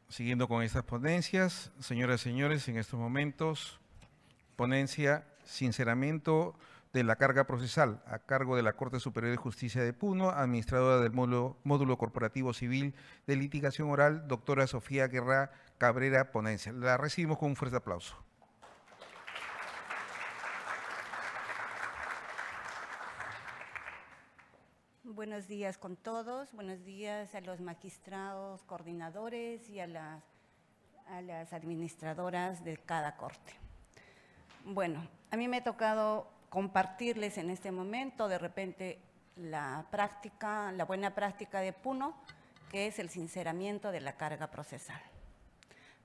Siguiendo con estas ponencias, señoras y señores, en estos momentos, ponencia Sinceramiento de la carga procesal a cargo de la Corte Superior de Justicia de Puno, administradora del módulo corporativo civil de litigación oral, doctora Sofía Guerra Cabrera, ponencia. La recibimos con un fuerte aplauso. Buenos días con todos, buenos días a los magistrados, coordinadores y a las administradoras de cada corte. Bueno, a mí me ha tocado compartirles en este momento de repente la buena práctica de Puno, que es el sinceramiento de la carga procesal.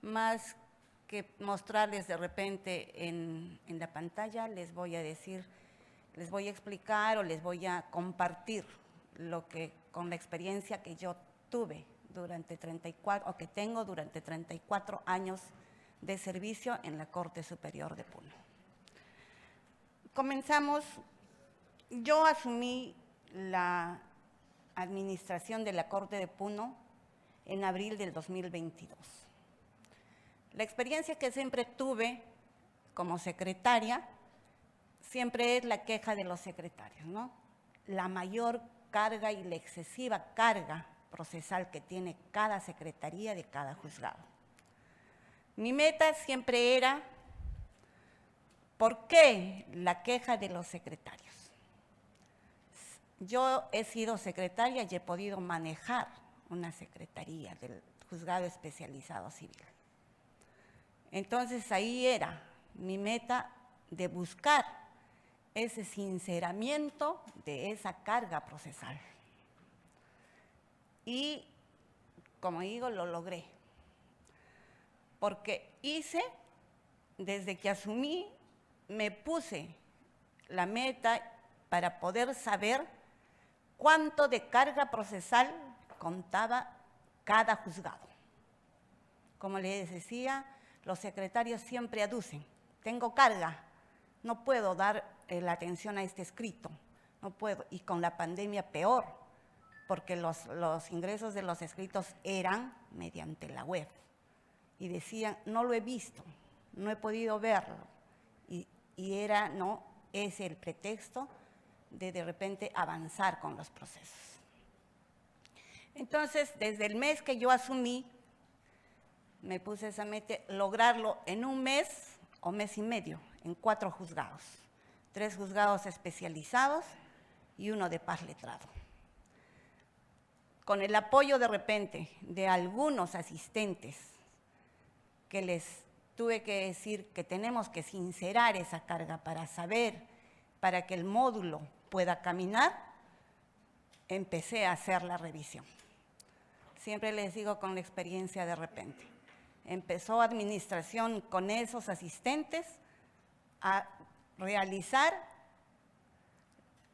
Más que mostrarles de repente en la pantalla, les voy a explicar o les voy a compartir con la experiencia que yo tuve durante 34, o que tengo durante 34 años de servicio en la Corte Superior de Puno. Comenzamos, yo asumí la administración de la Corte de Puno en abril del 2022. La experiencia que siempre tuve como secretaria siempre es la queja de los secretarios, ¿no? La mayor carga y la excesiva carga procesal que tiene cada secretaría de cada juzgado. Mi meta siempre era, ¿por qué la queja de los secretarios? Yo he sido secretaria y he podido manejar una secretaría del Juzgado Especializado Civil. Entonces ahí era mi meta de buscar ese sinceramiento de esa carga procesal. Y, como digo, lo logré. Porque desde que asumí, me puse la meta para poder saber cuánto de carga procesal contaba cada juzgado. Como les decía, los secretarios siempre aducen, tengo carga, no puedo dar la atención a este escrito, no puedo, y con la pandemia peor, porque los ingresos de los escritos eran mediante la web, y decían, no lo he visto, no he podido verlo, y no es el pretexto de repente avanzar con los procesos. Entonces, desde el mes que yo asumí, me puse esa meta, lograrlo en un mes o mes y medio, en 4 juzgados, 3 juzgados especializados y 1 de paz letrado. Con el apoyo de repente de algunos asistentes que les tuve que decir que tenemos que sincerar esa carga para que el módulo pueda caminar, empecé a hacer la revisión. Siempre les digo con la experiencia de repente. Empezó administración con esos asistentes a realizar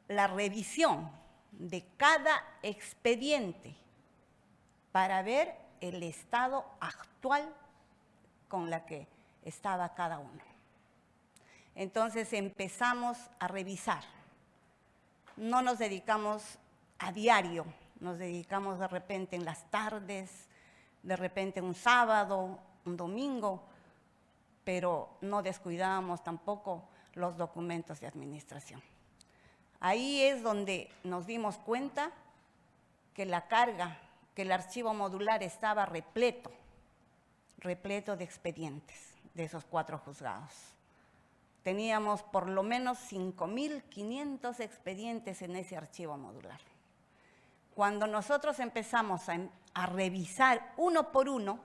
la revisión de cada expediente para ver el estado actual con la que estaba cada uno. Entonces empezamos a revisar. No nos dedicamos a diario, nos dedicamos de repente en las tardes, de repente un sábado, un domingo, pero no descuidábamos tampoco los documentos de administración. Ahí es donde nos dimos cuenta que la carga, que el archivo modular estaba repleto de expedientes de esos 4 juzgados. Teníamos por lo menos 5.500 expedientes en ese archivo modular. Cuando nosotros empezamos a revisar uno por uno,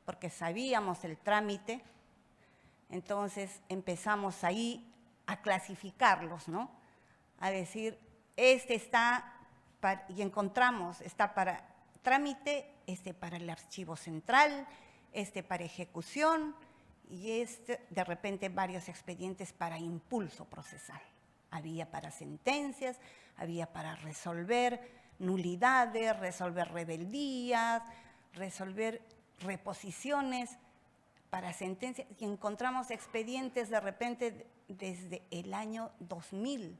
porque sabíamos el trámite, entonces empezamos ahí a clasificarlos, ¿no? A decir, y encontramos, está para trámite, para el archivo central, para ejecución, y de repente varios expedientes para impulso procesal. Había para sentencias, había para resolver nulidades, resolver rebeldías, resolver reposiciones para sentencias, y encontramos expedientes de repente desde el año 2000,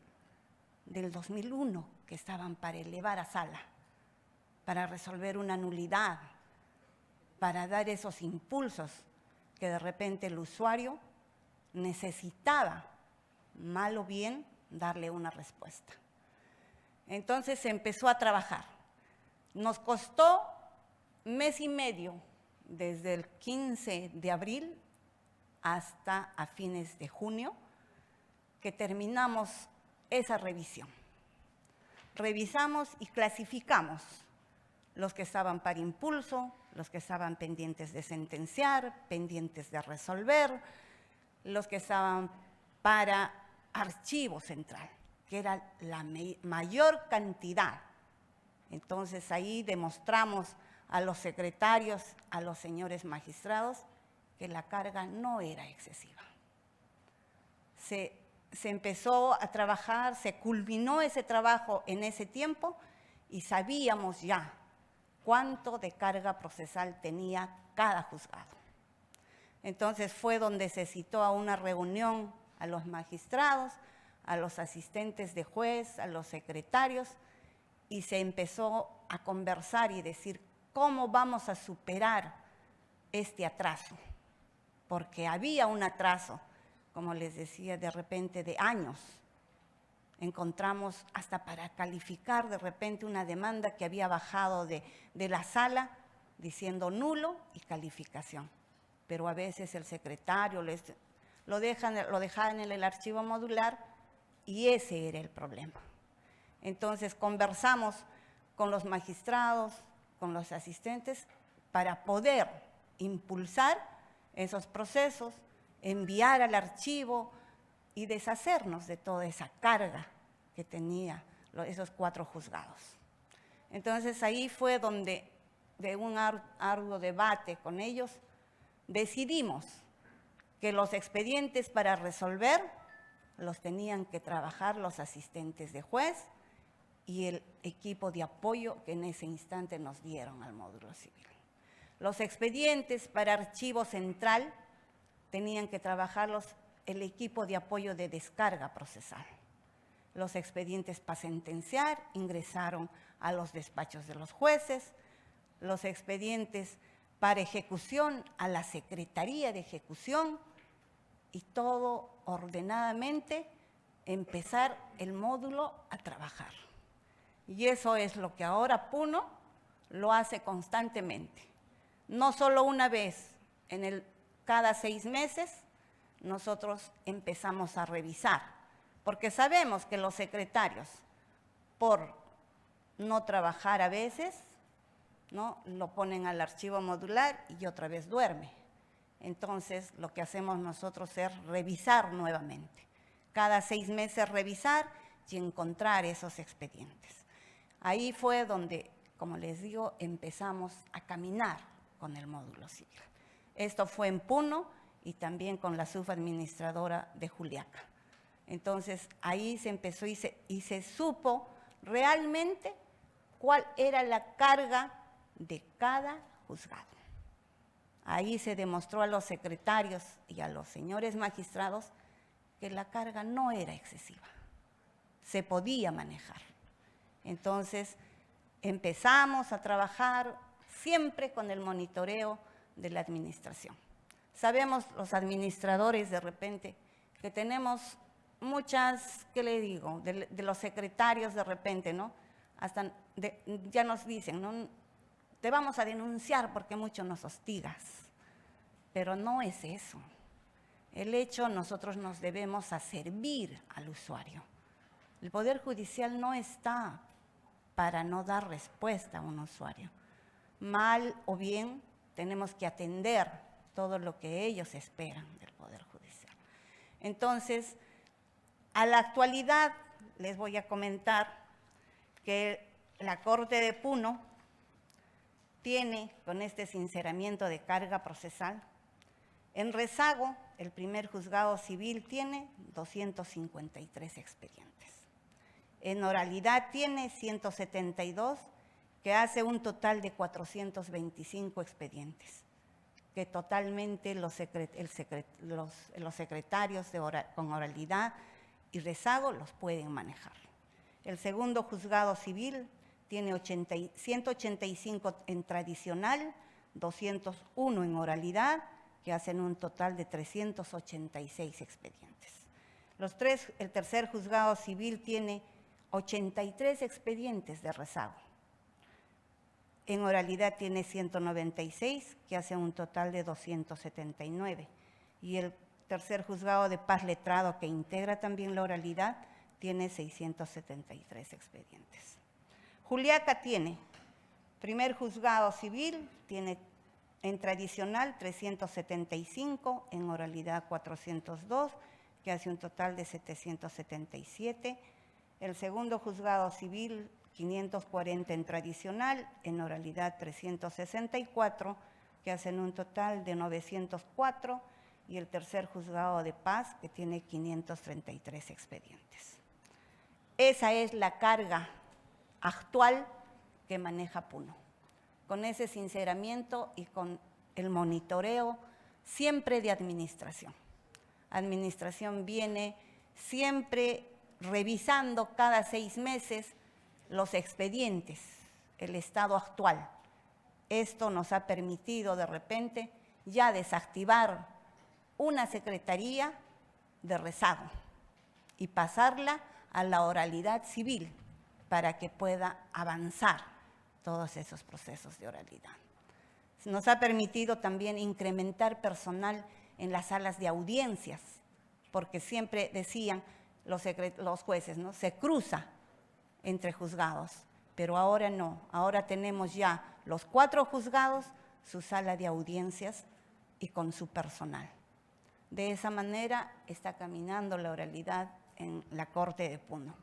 del 2001, que estaban para elevar a sala, para resolver una nulidad, para dar esos impulsos que de repente el usuario necesitaba, mal o bien, darle una respuesta. Entonces se empezó a trabajar. Nos costó 1 mes y medio, desde el 15 de abril hasta a fines de junio, que terminamos esa revisión. Revisamos y clasificamos los que estaban para impulso, los que estaban pendientes de sentenciar, pendientes de resolver, los que estaban para archivo central, que era la mayor cantidad. Entonces ahí demostramos a los secretarios, a los señores magistrados, que la carga no era excesiva. Se empezó a trabajar, se culminó ese trabajo en ese tiempo y sabíamos ya cuánto de carga procesal tenía cada juzgado. Entonces fue donde se citó a una reunión a los magistrados, a los asistentes de juez, a los secretarios, y se empezó a conversar y decir cómo vamos a superar este atraso, porque había un atraso, como les decía, de repente de años. Encontramos hasta para calificar de repente una demanda que había bajado de la sala diciendo nulo y calificación. Pero a veces el secretario lo dejaba en el archivo modular y ese era el problema. Entonces conversamos con los magistrados, con los asistentes, para poder impulsar esos procesos, enviar al archivo y deshacernos de toda esa carga que tenía esos 4 juzgados. Entonces ahí fue donde, de un arduo debate con ellos, decidimos que los expedientes para resolver los tenían que trabajar los asistentes de juez y el equipo de apoyo que en ese instante nos dieron al módulo civil. Los expedientes para archivo central tenían que trabajarlos el equipo de apoyo de descarga procesal. Los expedientes para sentenciar ingresaron a los despachos de los jueces, los expedientes para ejecución a la Secretaría de Ejecución y todo ordenadamente empezar el módulo a trabajar. Y eso es lo que ahora Puno lo hace constantemente. No solo una vez, cada 6 meses nosotros empezamos a revisar, porque sabemos que los secretarios, por no trabajar a veces, ¿no?, lo ponen al archivo modular y otra vez duerme. Entonces, lo que hacemos nosotros es revisar nuevamente. Cada 6 meses revisar y encontrar esos expedientes. Ahí fue donde, como les digo, empezamos a caminar con el módulo civil. Esto fue en Puno y también con la subadministradora de Juliaca. Entonces, ahí se empezó y se supo realmente cuál era la carga de cada juzgado. Ahí se demostró a los secretarios y a los señores magistrados que la carga no era excesiva, se podía manejar. Entonces, empezamos a trabajar siempre con el monitoreo de la administración. Sabemos los administradores de repente que tenemos muchas, ¿qué le digo?, de los secretarios de repente, ¿no? Hasta ya nos dicen, ¿no?, te vamos a denunciar porque mucho nos hostigas. Pero no es eso. El hecho, nosotros nos debemos a servir al usuario. El Poder Judicial no está para no dar respuesta a un usuario. Mal o bien, tenemos que atender todo lo que ellos esperan del Poder Judicial. Entonces, a la actualidad, les voy a comentar que la Corte de Puno tiene, con este sinceramiento de carga procesal, en rezago, el primer juzgado civil tiene 253 expedientes. En oralidad tiene 172, que hace un total de 425 expedientes, que totalmente los secretarios con oralidad y rezago los pueden manejar. El segundo juzgado civil tiene 185 en tradicional, 201 en oralidad, que hacen un total de 386 expedientes. El tercer juzgado civil tiene 83 expedientes de rezago. En oralidad tiene 196, que hacen un total de 279. Y el tercer juzgado de paz letrado, que integra también la oralidad, tiene 673 expedientes. Juliaca tiene, primer juzgado civil, tiene en tradicional 375, en oralidad 402, que hace un total de 777. El segundo juzgado civil, 540 en tradicional, en oralidad 364, que hacen un total de 904, y el tercer juzgado de paz, que tiene 533 expedientes. Esa es la carga actual que maneja Puno. Con ese sinceramiento y con el monitoreo siempre de administración. Administración viene siempre revisando cada 6 meses los expedientes, el estado actual. Esto nos ha permitido de repente ya desactivar una secretaría de rezago y pasarla a la oralidad civil para que pueda avanzar todos esos procesos de oralidad. Nos ha permitido también incrementar personal en las salas de audiencias, porque siempre decían los jueces, ¿no? Se cruza entre juzgados, pero ahora no. Ahora tenemos ya los 4 juzgados, su sala de audiencias y con su personal. De esa manera está caminando la oralidad en la Corte de Puno.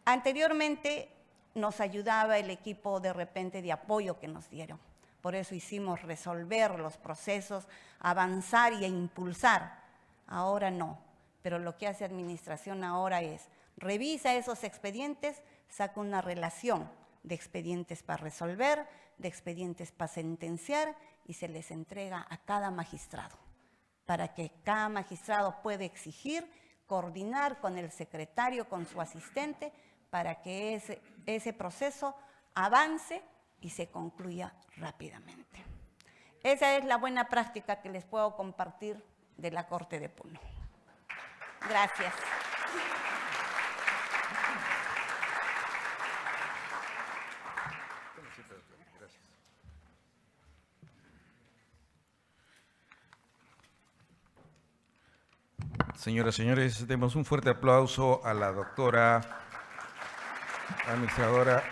Anteriormente nos ayudaba el equipo de repente de apoyo que nos dieron. Por eso hicimos resolver los procesos, avanzar y impulsar. Ahora no, pero lo que hace administración ahora es revisa esos expedientes, saca una relación de expedientes para resolver, de expedientes para sentenciar y se les entrega a cada magistrado, para que cada magistrado pueda exigir, coordinar con el secretario, con su asistente, para que ese proceso avance y se concluya rápidamente. Esa es la buena práctica que les puedo compartir de la Corte de Puno. Gracias. Señoras y señores, demos un fuerte aplauso a la doctora administradora.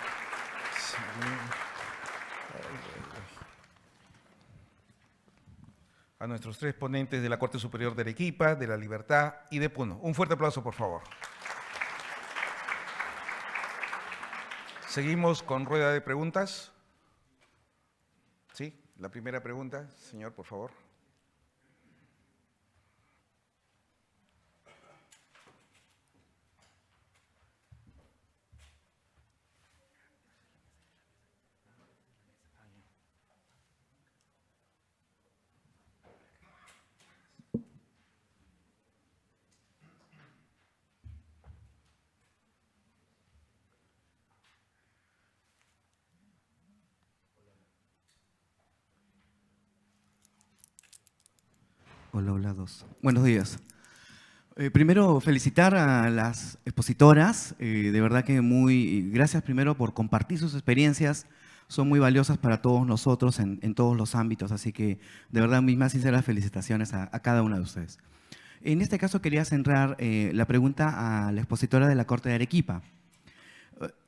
A nuestros 3 ponentes de la Corte Superior de Arequipa, de La Libertad y de Puno. Un fuerte aplauso, por favor. Seguimos con rueda de preguntas. Sí, la primera pregunta, señor, por favor. Hola, dos. Buenos días. Primero, felicitar a las expositoras. De verdad que gracias primero por compartir sus experiencias. Son muy valiosas para todos nosotros en todos los ámbitos. Así que, de verdad, mis más sinceras felicitaciones a cada una de ustedes. En este caso, quería centrar la pregunta a la expositora de la Corte de Arequipa.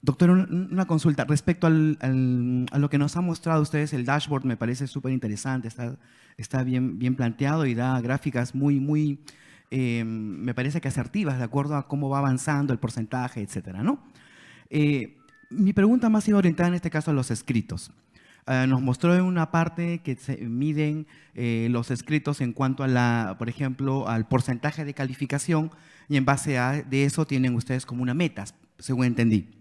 Doctor, una consulta. Respecto a lo que nos han mostrado ustedes, el dashboard me parece súper interesante, está bien planteado y da gráficas muy me parece que asertivas, de acuerdo a cómo va avanzando el porcentaje, etcétera, ¿no? Mi pregunta más iba orientada en este caso a los escritos. Nos mostró en una parte que se miden los escritos en cuanto a por ejemplo, al porcentaje de calificación y en base de eso tienen ustedes como una meta, según entendí.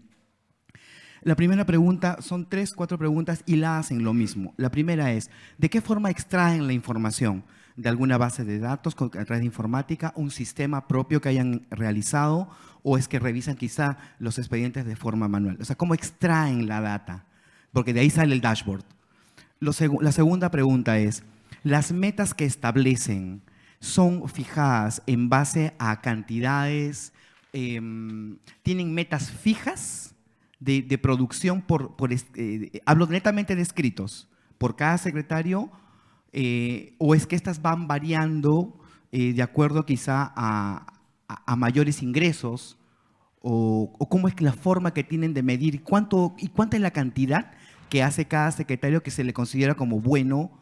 La primera pregunta, son 3, 4 preguntas y la hacen lo mismo. La primera es, ¿de qué forma extraen la información? ¿De alguna base de datos a través de informática, un sistema propio que hayan realizado o es que revisan quizá los expedientes de forma manual? O sea, ¿cómo extraen la data? Porque de ahí sale el dashboard. La segunda pregunta es, ¿las metas que establecen son fijadas en base a cantidades, tienen metas fijas de producción hablo netamente de escritos, por cada secretario, o es que estas van variando de acuerdo quizá a mayores ingresos, o cómo es que la forma que tienen de medir, y cuánta es la cantidad que hace cada secretario que se le considera como bueno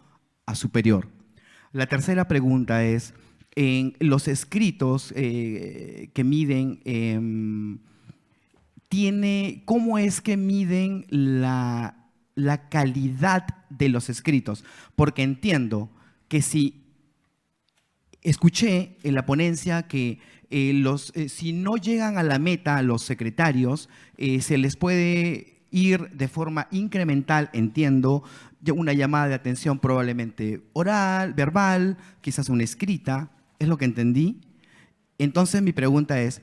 a superior? La tercera pregunta es, en los escritos que miden, ¿cómo es que miden la calidad de los escritos? Porque entiendo que si escuché en la ponencia que si no llegan a la meta los secretarios, se les puede ir de forma incremental, entiendo, una llamada de atención probablemente oral, verbal, quizás una escrita, es lo que entendí. Entonces mi pregunta es,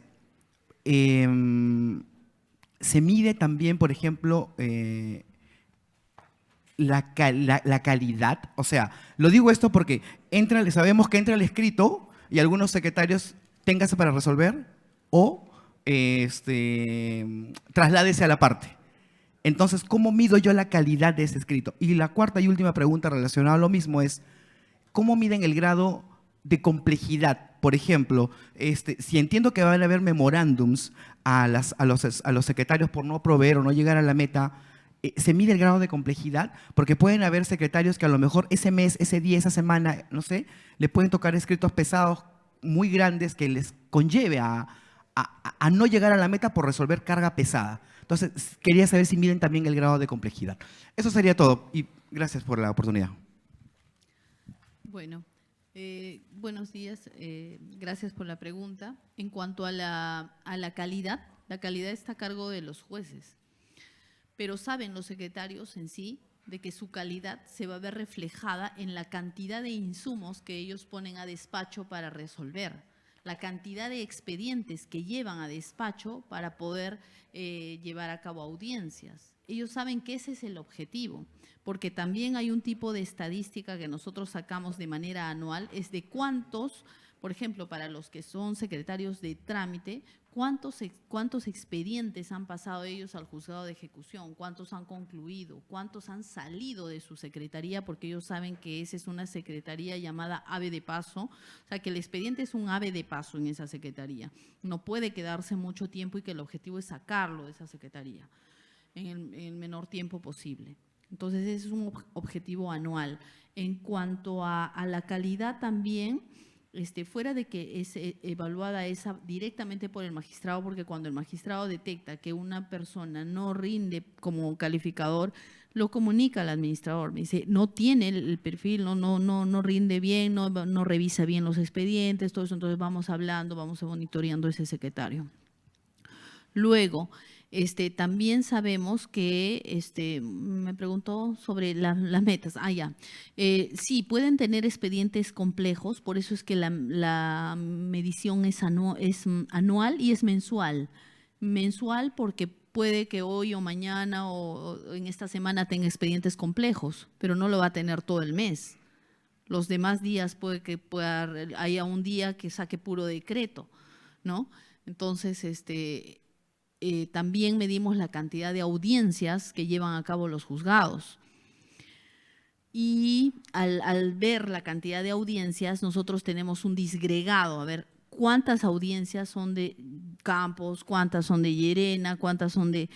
¿se mide también, por ejemplo, la calidad? O sea, lo digo esto porque sabemos que entra el escrito y algunos secretarios téngase para resolver o trasládese a la parte. Entonces, ¿cómo mido yo la calidad de ese escrito? Y la cuarta y última pregunta relacionada a lo mismo es, ¿cómo miden el grado de complejidad? Por ejemplo, si entiendo que van a haber memorándums a los secretarios por no proveer o no llegar a la meta, ¿se mide el grado de complejidad? Porque pueden haber secretarios que a lo mejor ese mes, ese día, esa semana, no sé, le pueden tocar escritos pesados muy grandes que les conlleve a no llegar a la meta por resolver carga pesada. Entonces, quería saber si miden también el grado de complejidad. Eso sería todo y gracias por la oportunidad. Bueno, buenos días. Gracias por la pregunta. En cuanto a la calidad está a cargo de los jueces. Pero saben los secretarios en sí de que su calidad se va a ver reflejada en la cantidad de insumos que ellos ponen a despacho para resolver, la cantidad de expedientes que llevan a despacho para poder llevar a cabo audiencias. Ellos saben que ese es el objetivo, porque también hay un tipo de estadística que nosotros sacamos de manera anual, es de cuántos, por ejemplo, para los que son secretarios de trámite, cuántos expedientes han pasado ellos al juzgado de ejecución, cuántos han concluido, cuántos han salido de su secretaría, porque ellos saben que esa es una secretaría llamada ave de paso, o sea que el expediente es un ave de paso en esa secretaría. No puede quedarse mucho tiempo y que el objetivo es sacarlo de esa secretaría en el menor tiempo posible. Entonces ese es un objetivo anual. En cuanto a la calidad también, fuera de que es evaluada esa directamente por el magistrado, porque cuando el magistrado detecta que una persona no rinde como calificador, lo comunica al administrador, me dice, no tiene el perfil, no rinde bien, no revisa bien los expedientes, todo eso, entonces vamos hablando, vamos monitoreando ese secretario. Luego, también sabemos que, me preguntó sobre las metas. Sí, pueden tener expedientes complejos, por eso es que la medición es anual y es mensual. Mensual porque puede que hoy o mañana o en esta semana tenga expedientes complejos, pero no lo va a tener todo el mes. Los demás días puede que haya un día que saque puro decreto, ¿no? Entonces, también medimos la cantidad de audiencias que llevan a cabo los juzgados. Y al ver la cantidad de audiencias, nosotros tenemos un disgregado, a ver cuántas audiencias son de Campos, cuántas son de Llerena, cuántas son de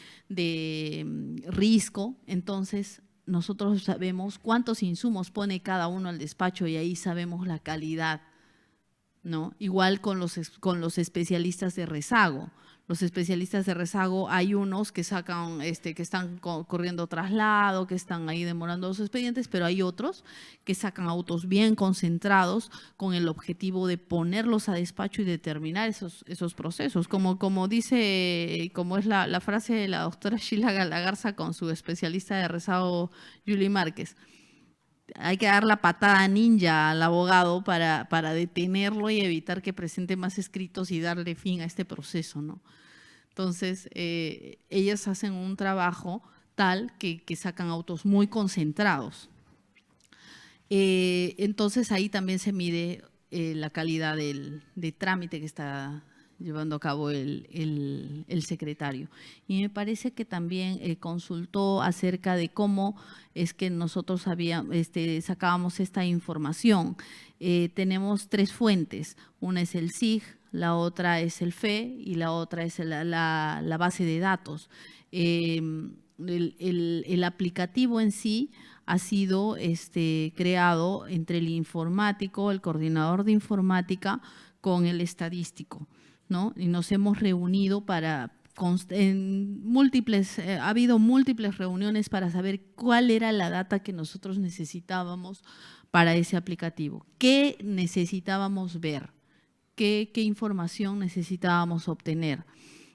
Risco. Entonces, nosotros sabemos cuántos insumos pone cada uno al despacho y ahí sabemos la calidad, ¿no? Igual con los especialistas de rezago. Los especialistas de rezago, hay unos que sacan, que están corriendo traslado, que están ahí demorando los expedientes, pero hay otros que sacan autos bien concentrados con el objetivo de ponerlos a despacho y determinar esos procesos. Como dice, como es la frase de la doctora Sheila Galagarza con su especialista de rezago, Julie Márquez. Hay que dar la patada ninja al abogado para detenerlo y evitar que presente más escritos y darle fin a este proceso, ¿no? Entonces, ellas hacen un trabajo tal que sacan autos muy concentrados, Entonces ahí también se mide la calidad de trámite que está llevando a cabo el secretario. Y me parece que también consultó acerca de cómo es que nosotros sacábamos esta información. Tenemos 3 fuentes, una es el SIG, la otra es el FE y la otra es la base de datos. El aplicativo en sí ha sido creado entre el informático, el coordinador de informática, con el estadístico, ¿no? Y nos hemos reunido ha habido múltiples reuniones para saber cuál era la data que nosotros necesitábamos para ese aplicativo, qué necesitábamos ver, qué información necesitábamos obtener.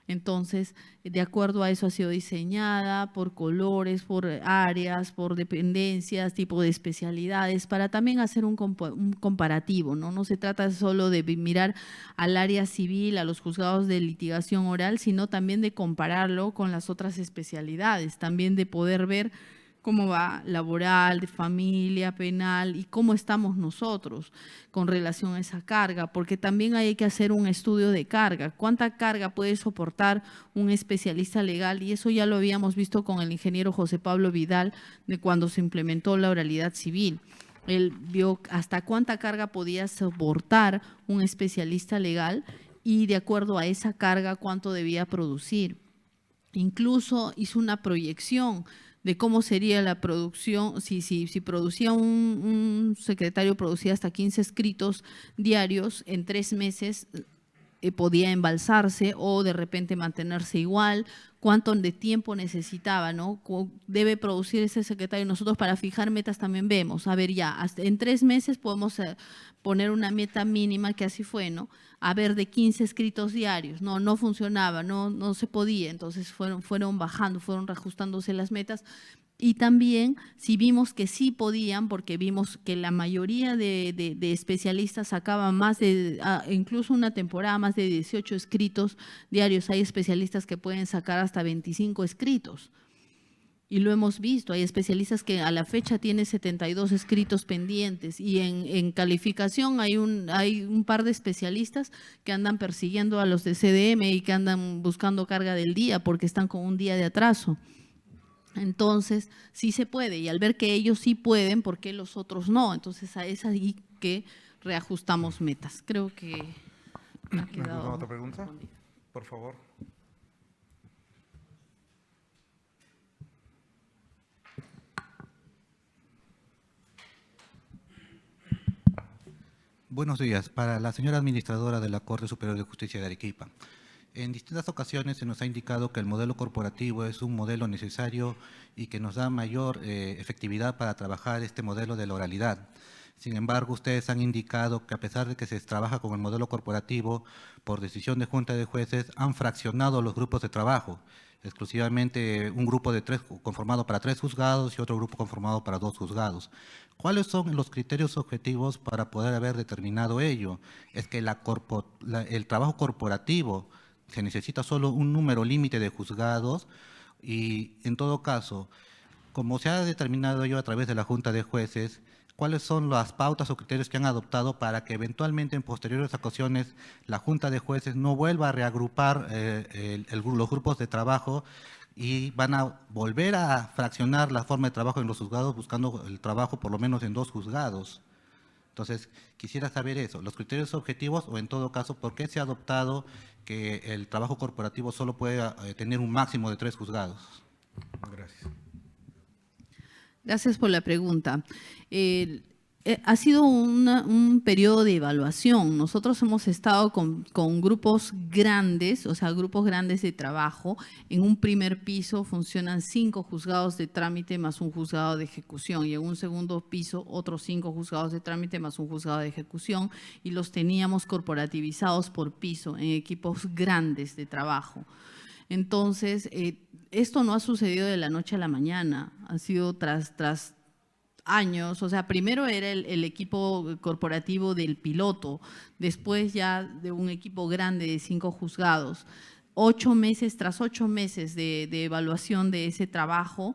Entonces, de acuerdo a eso ha sido diseñada por colores, por áreas, por dependencias, tipo de especialidades, para también hacer un comparativo, ¿no? No se trata solo de mirar al área civil, a los juzgados de litigación oral, sino también de compararlo con las otras especialidades, también de poder ver cómo va laboral, de familia, penal y cómo estamos nosotros con relación a esa carga, porque también hay que hacer un estudio de carga. ¿Cuánta carga puede soportar un especialista legal? Y eso ya lo habíamos visto con el ingeniero José Pablo Vidal de cuando se implementó la oralidad civil. Él vio hasta cuánta carga podía soportar un especialista legal y de acuerdo a esa carga cuánto debía producir. Incluso hizo una proyección de cómo sería la producción, si producía un secretario, producía hasta 15 escritos diarios, en 3 meses podía embalsarse o de repente mantenerse igual, cuánto de tiempo necesitaba, ¿no? Debe producir ese secretario. Nosotros para fijar metas también vemos, a ver ya, hasta en 3 meses podemos poner una meta mínima, que así fue, ¿no? A ver, de 15 escritos diarios, no funcionaba, no se podía, entonces fueron bajando, fueron reajustándose las metas. Y también si vimos que sí podían, porque vimos que la mayoría de especialistas sacaban más de, incluso una temporada, más de 18 escritos diarios. Hay especialistas que pueden sacar hasta 25 escritos. Y lo hemos visto, hay especialistas que a la fecha tienen 72 escritos pendientes y en calificación hay un par de especialistas que andan persiguiendo a los de CDM y que andan buscando carga del día porque están con un día de atraso. Entonces, sí se puede, y al ver que ellos sí pueden, ¿por qué los otros no? Entonces, es ahí que reajustamos metas. Creo que ha quedado. ¿Alguna otra pregunta? Por favor. Buenos días. Para la señora administradora de la Corte Superior de Justicia de Arequipa. En distintas ocasiones se nos ha indicado que el modelo corporativo es un modelo necesario y que nos da mayor efectividad para trabajar este modelo de la oralidad. Sin embargo, ustedes han indicado que a pesar de que se trabaja con el modelo corporativo, por decisión de Junta de Jueces, han fraccionado los grupos de trabajo, exclusivamente un grupo de 3 conformado para 3 juzgados y otro grupo conformado para 2 juzgados. ¿Cuáles son los criterios objetivos para poder haber determinado ello? ¿Es que el trabajo corporativo se necesita solo un número límite de juzgados? Y en todo caso, como se ha determinado ello a través de la Junta de Jueces, ¿cuáles son las pautas o criterios que han adoptado para que eventualmente en posteriores ocasiones la Junta de Jueces no vuelva a reagrupar los grupos de trabajo y van a volver a fraccionar la forma de trabajo en los juzgados buscando el trabajo por lo menos en 2 juzgados? Entonces, quisiera saber eso, los criterios objetivos o en todo caso, ¿por qué se ha adoptado que el trabajo corporativo solo puede tener un máximo de 3 juzgados? Gracias. Gracias por la pregunta. Ha sido un periodo de evaluación. Nosotros hemos estado con grupos grandes, o sea, grupos grandes de trabajo. En un primer piso funcionan 5 juzgados de trámite más un juzgado de ejecución, y en un segundo piso otros 5 juzgados de trámite más un juzgado de ejecución, y los teníamos corporativizados por piso en equipos grandes de trabajo. Entonces, esto no ha sucedido de la noche a la mañana, ha sido tras años. O sea, primero era el equipo corporativo del piloto, después ya de un equipo grande de 5 juzgados. 8 meses, tras 8 meses de evaluación de ese trabajo,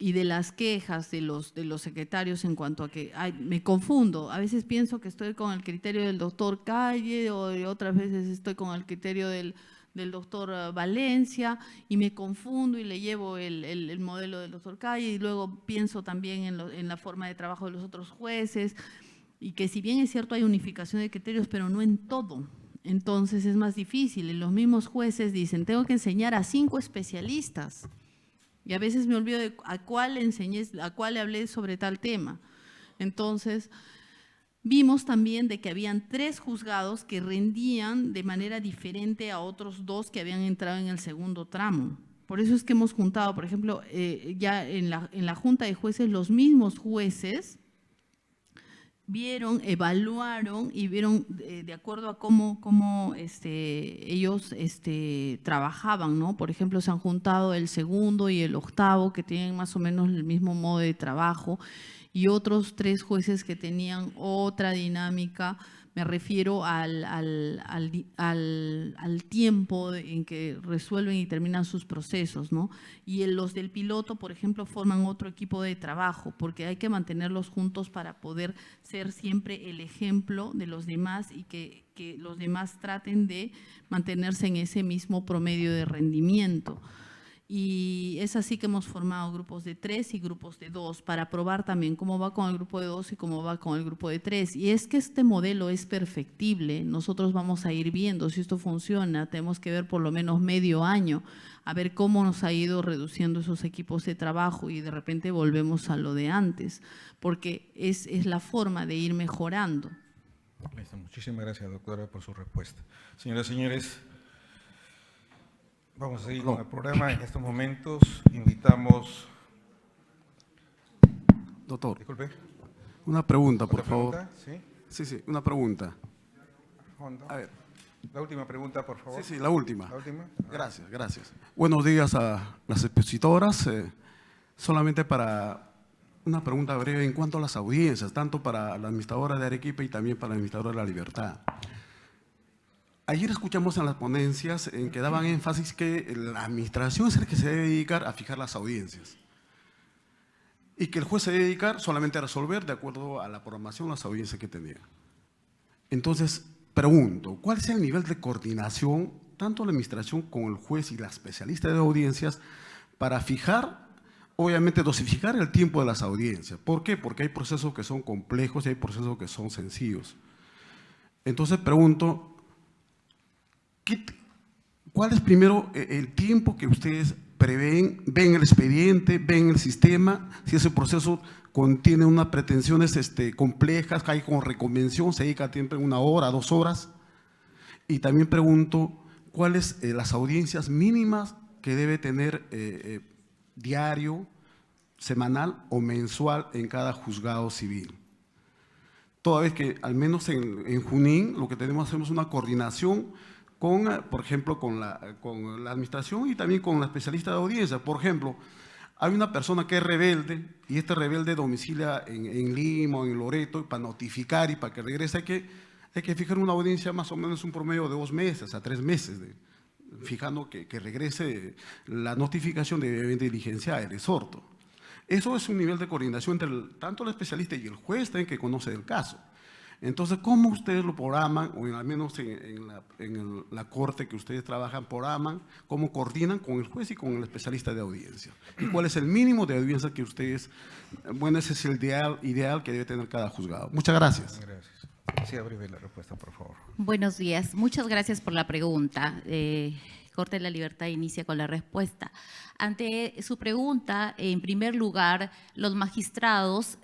y de las quejas de los secretarios en cuanto a que me confundo. A veces pienso que estoy con el criterio del doctor Calle o otras veces estoy con el criterio del doctor Valencia y me confundo y le llevo el modelo del doctor Calle y luego pienso también en la forma de trabajo de los otros jueces y que si bien es cierto hay unificación de criterios, pero no en todo. Entonces es más difícil y los mismos jueces dicen, tengo que enseñar a 5 especialistas. Y a veces me olvido de a cuál enseñé, a cuál le hablé sobre tal tema. Entonces, vimos también de que habían 3 juzgados que rendían de manera diferente a otros 2 que habían entrado en el segundo tramo. Por eso es que hemos juntado, por ejemplo, ya en la Junta de Jueces, los mismos jueces vieron, evaluaron y vieron de acuerdo a cómo ellos trabajaban, ¿no? Por ejemplo, se han juntado el segundo y el octavo, que tienen más o menos el mismo modo de trabajo, y otros 3 jueces que tenían otra dinámica. Me refiero al tiempo en que resuelven y terminan sus procesos, ¿no? Y los del piloto, por ejemplo, forman otro equipo de trabajo, porque hay que mantenerlos juntos para poder ser siempre el ejemplo de los demás y que los demás traten de mantenerse en ese mismo promedio de rendimiento. Y es así que hemos formado grupos de 3 y grupos de 2 para probar también cómo va con el grupo de 2 y cómo va con el grupo de 3. Y es que este modelo es perfectible. Nosotros vamos a ir viendo si esto funciona. Tenemos que ver por lo menos medio año a ver cómo nos ha ido reduciendo esos equipos de trabajo y de repente volvemos a lo de antes, porque es la forma de ir mejorando. Listo. Muchísimas gracias, doctora, por su respuesta. Señoras y señores, vamos a seguir con el programa. En estos momentos invitamos… Doctor, Disculpe. una pregunta, por ¿Otra favor. pregunta? Sí. Sí, una pregunta. Hondo. A ver. La última pregunta, por favor. Sí, la última. La última. Gracias. Buenos días a las expositoras. Solamente para una pregunta breve en cuanto a las audiencias, tanto para la administradora de Arequipa y también para la administradora de La Libertad. Ayer escuchamos en las ponencias en que daban énfasis que la administración es el que se debe dedicar a fijar las audiencias y que el juez se debe dedicar solamente a resolver de acuerdo a la programación las audiencias que tenía. Entonces, pregunto, ¿cuál es el nivel de coordinación tanto la administración con el juez y la especialista de audiencias para fijar, obviamente dosificar el tiempo de las audiencias? ¿Por qué? Porque hay procesos que son complejos y hay procesos que son sencillos. Entonces, pregunto, ¿cuál es primero el tiempo que ustedes prevén, ven el expediente, ven el sistema, si ese proceso contiene unas pretensiones complejas, hay con reconvención, se dedica siempre 1 hora, 2 horas? Y también pregunto, ¿cuáles las audiencias mínimas que debe tener diario, semanal o mensual en cada juzgado civil? Toda vez que, al menos en Junín, lo que hacemos una coordinación con, por ejemplo, con la administración y también con la especialista de audiencia. Por ejemplo, hay una persona que es rebelde y este rebelde domicilia en Lima o en Loreto, para notificar y para que regrese hay que fijar una audiencia más o menos un promedio de 2 meses a 3 meses, fijando que regrese la notificación de diligencia el exhorto. Eso es un nivel de coordinación entre tanto el especialista y el juez también que conoce el caso. Entonces, ¿cómo ustedes lo programan, o al menos en la corte que ustedes trabajan, programan, cómo coordinan con el juez y con el especialista de audiencia? ¿Y cuál es el mínimo de audiencia que ustedes, bueno, ese es el ideal que debe tener cada juzgado? Muchas gracias. Gracias. Sí, breve la respuesta, por favor. Buenos días. Muchas gracias por la pregunta. Corte de la Libertad inicia con la respuesta. Ante su pregunta, en primer lugar, los magistrados,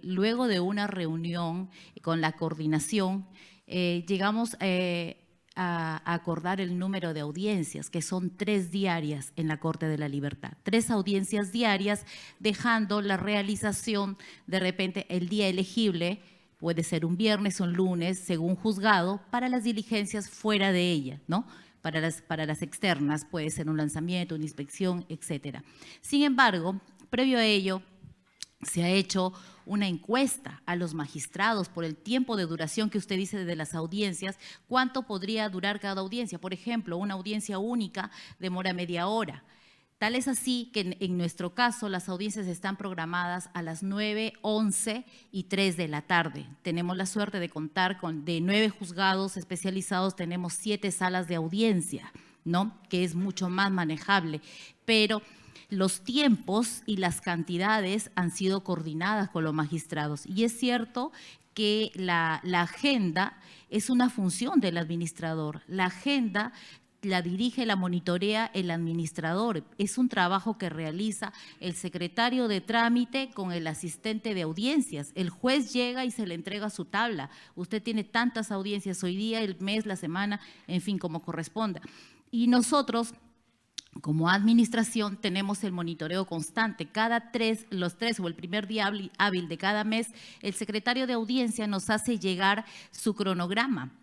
luego de una reunión con la coordinación, llegamos a acordar el número de audiencias, que son 3 diarias en la Corte de la Libertad. 3 audiencias diarias, dejando la realización de repente el día elegible, puede ser un viernes o un lunes, según juzgado, para las diligencias fuera de ella, ¿no? Para las externas, puede ser un lanzamiento, una inspección, etcétera. Sin embargo, previo a ello, se ha hecho una encuesta a los magistrados por el tiempo de duración que usted dice de las audiencias, cuánto podría durar cada audiencia. Por ejemplo, una audiencia única demora media hora. Tal es así que en nuestro caso las audiencias están programadas a las 9, 11 y 3 de la tarde. Tenemos la suerte de contar con de 9 juzgados especializados, tenemos 7 salas de audiencia, ¿no? Que es mucho más manejable, pero los tiempos y las cantidades han sido coordinadas con los magistrados. Y es cierto que la agenda es una función del administrador. La agenda la dirige, la monitorea el administrador. Es un trabajo que realiza el secretario de trámite con el asistente de audiencias. El juez llega y se le entrega su tabla. Usted tiene tantas audiencias hoy día, el mes, la semana, en fin, como corresponda. Y nosotros, como administración, tenemos el monitoreo constante. Los tres o el primer día hábil de cada mes, el secretario de audiencia nos hace llegar su cronograma.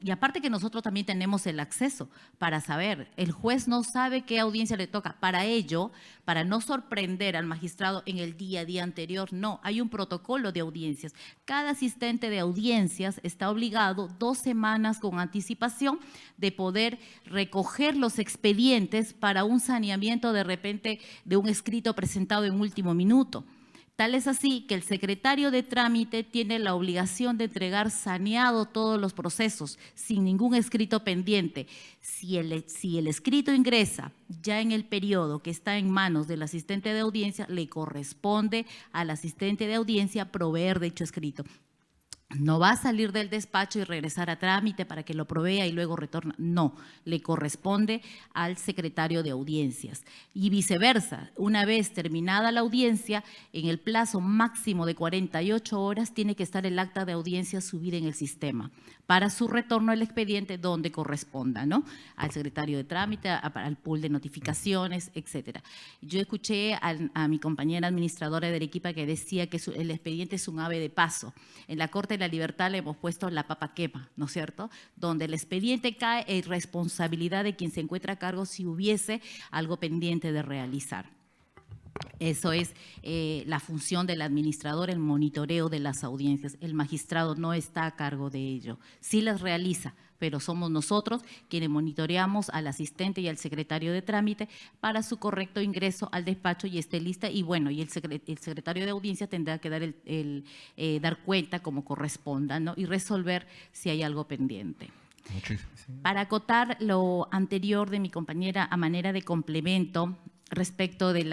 Y aparte que nosotros también tenemos el acceso para saber, el juez no sabe qué audiencia le toca. Para ello, para no sorprender al magistrado en el día anterior, no, hay un protocolo de audiencias. Cada asistente de audiencias está obligado 2 semanas con anticipación de poder recoger los expedientes para un saneamiento de repente de un escrito presentado en último minuto. Tal es así que el secretario de trámite tiene la obligación de entregar saneado todos los procesos, sin ningún escrito pendiente. Si el escrito ingresa ya en el periodo que está en manos del asistente de audiencia, le corresponde al asistente de audiencia proveer dicho escrito. No va a salir del despacho y regresar a trámite para que lo provea y luego retorna. No, le corresponde al secretario de audiencias. Y viceversa, una vez terminada la audiencia, en el plazo máximo de 48 horas tiene que estar el acta de audiencia subida en el sistema para su retorno al expediente donde corresponda, ¿no? Al secretario de trámite, al pool de notificaciones, etcétera. Yo escuché a mi compañera administradora de Arequipa que decía que el expediente es un ave de paso. En la Corte de la Libertad le hemos puesto la papa quema, ¿no es cierto? Donde el expediente cae en responsabilidad de quien se encuentra a cargo si hubiese algo pendiente de realizar. Eso es la función del administrador, el monitoreo de las audiencias. El magistrado no está a cargo de ello. Sí las realiza, pero somos nosotros quienes monitoreamos al asistente y al secretario de trámite para su correcto ingreso al despacho y esté lista. Y bueno, y el secretario de audiencia tendrá que dar cuenta como corresponda, ¿no? Y resolver si hay algo pendiente. Muchísimo. Para acotar lo anterior de mi compañera a manera de complemento respecto de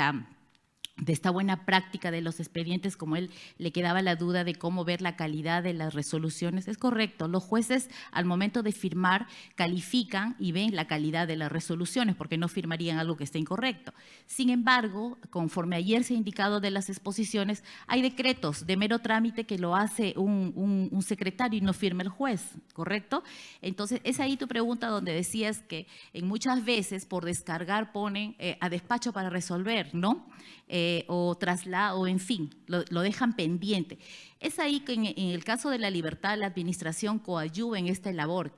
esta buena práctica de los expedientes, como él le quedaba la duda de cómo ver la calidad de las resoluciones, es correcto. Los jueces al momento de firmar califican y ven la calidad de las resoluciones porque no firmarían algo que esté incorrecto. Sin embargo, conforme ayer se ha indicado de las exposiciones, hay decretos de mero trámite que lo hace un secretario y no firma el juez, ¿correcto? Entonces, es ahí tu pregunta donde decías que en muchas veces por descargar ponen a despacho para resolver, ¿no? O traslado, en fin, lo dejan pendiente. Es ahí que en el caso de la libertad, la administración coadyuva en esta labor.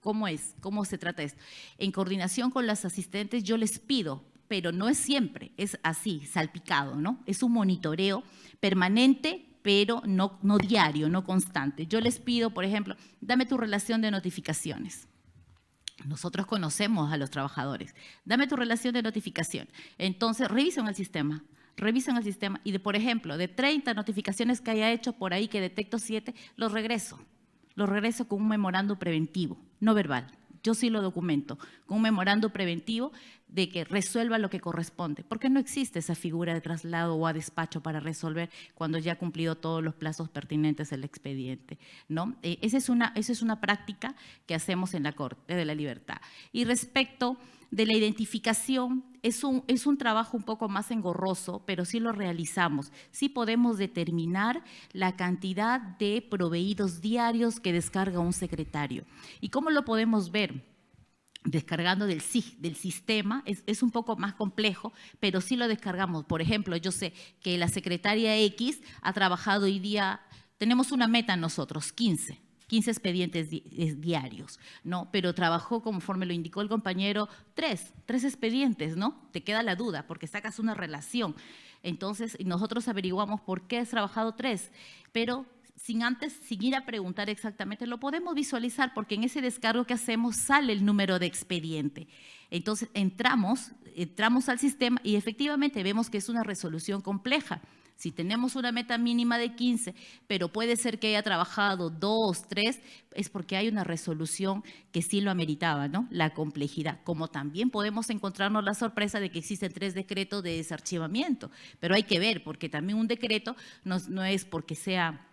¿Cómo es? ¿Cómo se trata esto? En coordinación con las asistentes yo les pido, pero no es siempre, es así, salpicado, ¿no? Es un monitoreo permanente, pero no diario, no constante. Yo les pido, por ejemplo, dame tu relación de notificaciones. Nosotros conocemos a los trabajadores. Dame tu relación de notificación. Entonces, revisan el sistema y, por ejemplo, de 30 notificaciones que haya hecho por ahí que detecto 7, los regreso con un memorando preventivo, no verbal. Yo sí lo documento, con un memorando preventivo de que resuelva lo que corresponde, porque no existe esa figura de traslado o a despacho para resolver cuando ya ha cumplido todos los plazos pertinentes del expediente, ¿no? Esa es una práctica que hacemos en la Corte de la Libertad. Y respecto de la identificación, es un trabajo un poco más engorroso, pero sí lo realizamos. Sí podemos determinar la cantidad de proveídos diarios que descarga un secretario. ¿Y cómo lo podemos ver? Descargando del sistema, es un poco más complejo, pero sí lo descargamos. Por ejemplo, yo sé que la secretaria X ha trabajado hoy día, tenemos una meta nosotros, 15 expedientes diarios, ¿no? Pero trabajó, conforme lo indicó el compañero, tres expedientes, ¿no? Te queda la duda porque sacas una relación. Entonces, nosotros averiguamos por qué has trabajado 3, pero sin ir a preguntar exactamente, lo podemos visualizar porque en ese descargo que hacemos sale el número de expediente. Entonces entramos al sistema y efectivamente vemos que es una resolución compleja. Si tenemos una meta mínima de 15, pero puede ser que haya trabajado 2, 3, es porque hay una resolución que sí lo ameritaba, ¿no? La complejidad. Como también podemos encontrarnos la sorpresa de que existen 3 decretos de desarchivamiento, pero hay que ver, porque también un decreto no es porque sea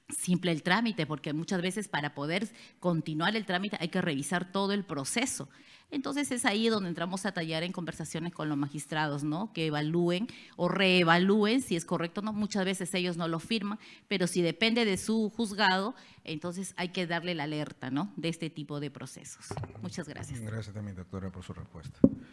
simple el trámite, porque muchas veces para poder continuar el trámite hay que revisar todo el proceso. Entonces es ahí donde entramos a tallar en conversaciones con los magistrados, ¿no? Que evalúen o reevalúen si es correcto o no. Muchas veces ellos no lo firman, pero si depende de su juzgado, entonces hay que darle la alerta, ¿no? De este tipo de procesos. Muchas gracias. Gracias también, doctora, por su respuesta.